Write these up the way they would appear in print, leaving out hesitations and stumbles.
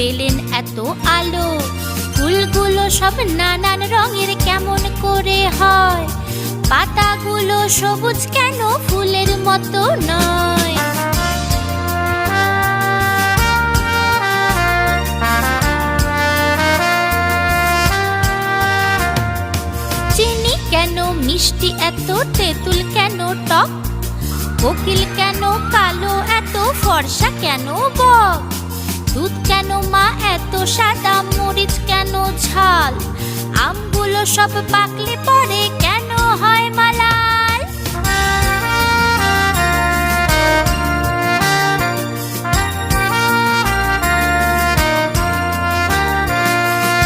পেলেন এত আলো? ফুলগুলো সব নানান রঙের কেমন করে হয়? পাতাগুলো সবুজ কেন ফুলের মতো নয়? চিনি কেন মিষ্টি এত? তেঁতুল কেন টক? কোকিল কেন কালো এত? ফর্সা কেন বক? দুধ কেন মা এত সাদা? মরিচ কেন ঝাল? আমগুলো সব পাকলে পরে কেন হয় মালাল?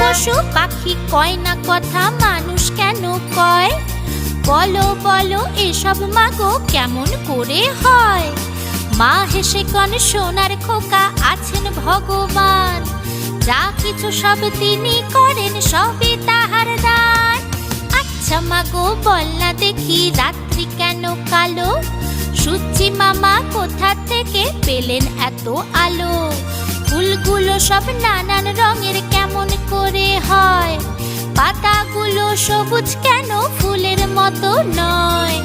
পশু পাখি কয় না কথা, মানুষ কেন কয়? বলো বলো এসব মাগো কেমন করে হয়? মা হেসে কন সোনার খোকা আছেন ভগবান, যা কিছু সব তিনি করেন সবই তাহার দান। আচ্ছা মাগো বল না দেখি রাত্রি কেন কালো? সূর্যি মামা কোথা থেকে পেলেন এত আলো? ফুলগুলো সব নানান রঙের কেমন করে হয়? পাতাগুলো সবুজ কেন ফুলের মতো নয়?